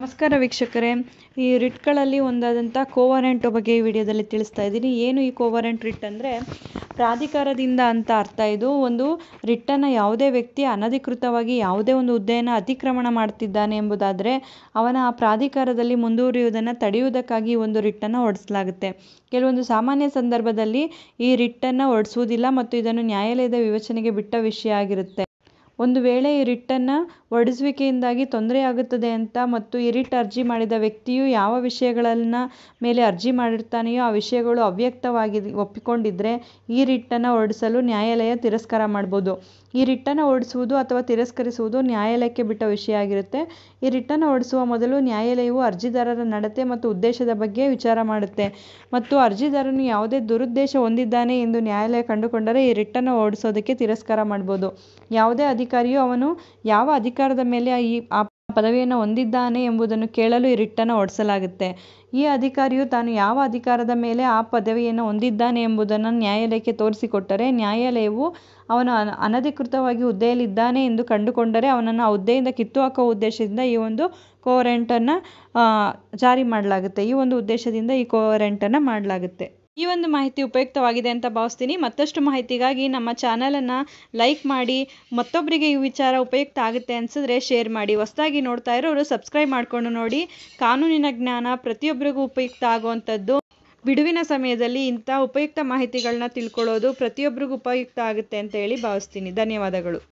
ನಮಸ್ಕಾರ ವೀಕ್ಷಕರೇ, ಈ ರಿಟ್ಗಳಲ್ಲಿ ಒಂದಾದಂಥ ಕೋವರೆಂಟ್ ಬಗ್ಗೆ ಈ ವಿಡಿಯೋದಲ್ಲಿ ತಿಳಿಸ್ತಾ ಇದ್ದೀನಿ. ಏನು ಈ ಕೋವರೆಂಟ್ ರಿಟ್ ಅಂದರೆ ಪ್ರಾಧಿಕಾರದಿಂದ ಅಂತ ಅರ್ಥ. ಇದು ಒಂದು ರಿಟ್ಟನ್ನು ಯಾವುದೇ ವ್ಯಕ್ತಿ ಅನಧಿಕೃತವಾಗಿ ಯಾವುದೇ ಒಂದು ಹುದ್ದೆಯನ್ನು ಅತಿಕ್ರಮಣ ಮಾಡ್ತಿದ್ದಾನೆ ಎಂಬುದಾದರೆ ಅವನ ಆ ಪ್ರಾಧಿಕಾರದಲ್ಲಿ ಮುಂದುವರಿಯುವುದನ್ನು ತಡೆಯುವುದಕ್ಕಾಗಿ ಒಂದು ರಿಟ್ಟನ್ನು ಹೊರಡಿಸಲಾಗುತ್ತೆ. ಕೆಲವೊಂದು ಸಾಮಾನ್ಯ ಸಂದರ್ಭದಲ್ಲಿ ಈ ರಿಟ್ಟನ್ನು ಹೊರಡಿಸುವುದಿಲ್ಲ ಮತ್ತು ಇದನ್ನು ನ್ಯಾಯಾಲಯದ ವಿವೇಚನೆಗೆ ಬಿಟ್ಟ ವಿಷಯ ಆಗಿರುತ್ತೆ. ಒಂದು ವೇಳೆ ಈ ರಿಟ್ಟನ್ನು ಹೊರಡಿಸುವಿಕೆಯಿಂದಾಗಿ ತೊಂದರೆಯಾಗುತ್ತದೆ ಅಂತ ಮತ್ತು ಈ ರಿಟ್ ಅರ್ಜಿ ಮಾಡಿದ ವ್ಯಕ್ತಿಯು ಯಾವ ವಿಷಯಗಳನ್ನ ಮೇಲೆ ಅರ್ಜಿ ಮಾಡಿರ್ತಾನೆಯೋ ಆ ವಿಷಯಗಳು ಅವ್ಯಕ್ತವಾಗಿ ಒಪ್ಪಿಕೊಂಡಿದ್ರೆ ಈ ರಿಟ್ಟನ್ನು ಹೊರಡಿಸಲು ನ್ಯಾಯಾಲಯ ತಿರಸ್ಕಾರ ಮಾಡ್ಬೋದು. ಈ ರಿಟ್ಟನ್ನು ಹೊರಡಿಸುವುದು ಅಥವಾ ತಿರಸ್ಕರಿಸುವುದು ನ್ಯಾಯಾಲಯಕ್ಕೆ ಬಿಟ್ಟ ವಿಷಯ ಆಗಿರುತ್ತೆ. ಈ ರಿಟ್ಟನ್ನು ಹೊರಡಿಸುವ ಮೊದಲು ನ್ಯಾಯಾಲಯವು ಅರ್ಜಿದಾರರ ನಡತೆ ಮತ್ತು ಉದ್ದೇಶದ ಬಗ್ಗೆ ವಿಚಾರ ಮಾಡುತ್ತೆ ಮತ್ತು ಅರ್ಜಿದಾರನು ಯಾವುದೇ ದುರುದ್ದೇಶ ಹೊಂದಿದ್ದಾನೆ ಎಂದು ನ್ಯಾಯಾಲಯ ಕಂಡುಕೊಂಡರೆ ಈ ರಿಟ್ಟನ್ನು ಹೊರಡಿಸೋದಕ್ಕೆ ತಿರಸ್ಕಾರ ಮಾಡ್ಬೋದು. ಯಾವುದೇ ಅಧಿಕಾರಿಯು ಅವನು ಯಾವ ಅಧಿಕಾರದ ಮೇಲೆ ಆ ಪದವಿಯನ್ನು ಹೊಂದಿದ್ದಾನೆ ಎಂಬುದನ್ನು ಕೇಳಲು ಈ ರಿಟ್ಟನ್ನು ಹೊರಡಿಸಲಾಗುತ್ತೆ. ಈ ಅಧಿಕಾರಿಯು ತಾನು ಯಾವ ಅಧಿಕಾರದ ಮೇಲೆ ಆ ಪದವಿಯನ್ನು ಹೊಂದಿದ್ದಾನೆ ಎಂಬುದನ್ನು ನ್ಯಾಯಾಲಯಕ್ಕೆ ತೋರಿಸಿಕೊಟ್ಟರೆ ನ್ಯಾಯಾಲಯವು ಅವನು ಅನಧಿಕೃತವಾಗಿ ಹುದ್ದೆಯಲ್ಲಿದ್ದಾನೆ ಎಂದು ಕಂಡುಕೊಂಡರೆ ಅವನನ್ನು ಆ ಹುದ್ದೆಯಿಂದ ಕಿತ್ತುಹಾಕುವ ಉದ್ದೇಶದಿಂದ ಈ ಒಂದು ಕೋವರೆಂಟನ್ನು ಜಾರಿ ಮಾಡಲಾಗುತ್ತೆ. ಈ ಒಂದು ಉದ್ದೇಶದಿಂದ ಈ ಕೋವರೆಂಟನ್ನು ಮಾಡಲಾಗುತ್ತೆ. ಈ ಒಂದು ಮಾಹಿತಿ ಉಪಯುಕ್ತವಾಗಿದೆ ಅಂತ ಭಾವಿಸ್ತೀನಿ. ಮತ್ತಷ್ಟು ಮಾಹಿತಿಗಾಗಿ ನಮ್ಮ ಚಾನಲನ್ನು ಲೈಕ್ ಮಾಡಿ, ಮತ್ತೊಬ್ಬರಿಗೆ ಈ ವಿಚಾರ ಉಪಯುಕ್ತ ಆಗುತ್ತೆ ಅನಿಸಿದ್ರೆ ಶೇರ್ ಮಾಡಿ. ಹೊಸದಾಗಿ ನೋಡ್ತಾ ಇರೋರು ಸಬ್ಸ್ಕ್ರೈಬ್ ಮಾಡಿಕೊಂಡು ನೋಡಿ. ಕಾನೂನಿನ ಜ್ಞಾನ ಪ್ರತಿಯೊಬ್ಬರಿಗೂ ಉಪಯುಕ್ತ ಆಗುವಂಥದ್ದು. ಬಿಡುವಿನ ಸಮಯದಲ್ಲಿ ಇಂಥ ಉಪಯುಕ್ತ ಮಾಹಿತಿಗಳನ್ನ ತಿಳ್ಕೊಳ್ಳೋದು ಪ್ರತಿಯೊಬ್ಬರಿಗೂ ಉಪಯುಕ್ತ ಆಗುತ್ತೆ ಅಂತ ಹೇಳಿ ಭಾವಿಸ್ತೀನಿ. ಧನ್ಯವಾದಗಳು.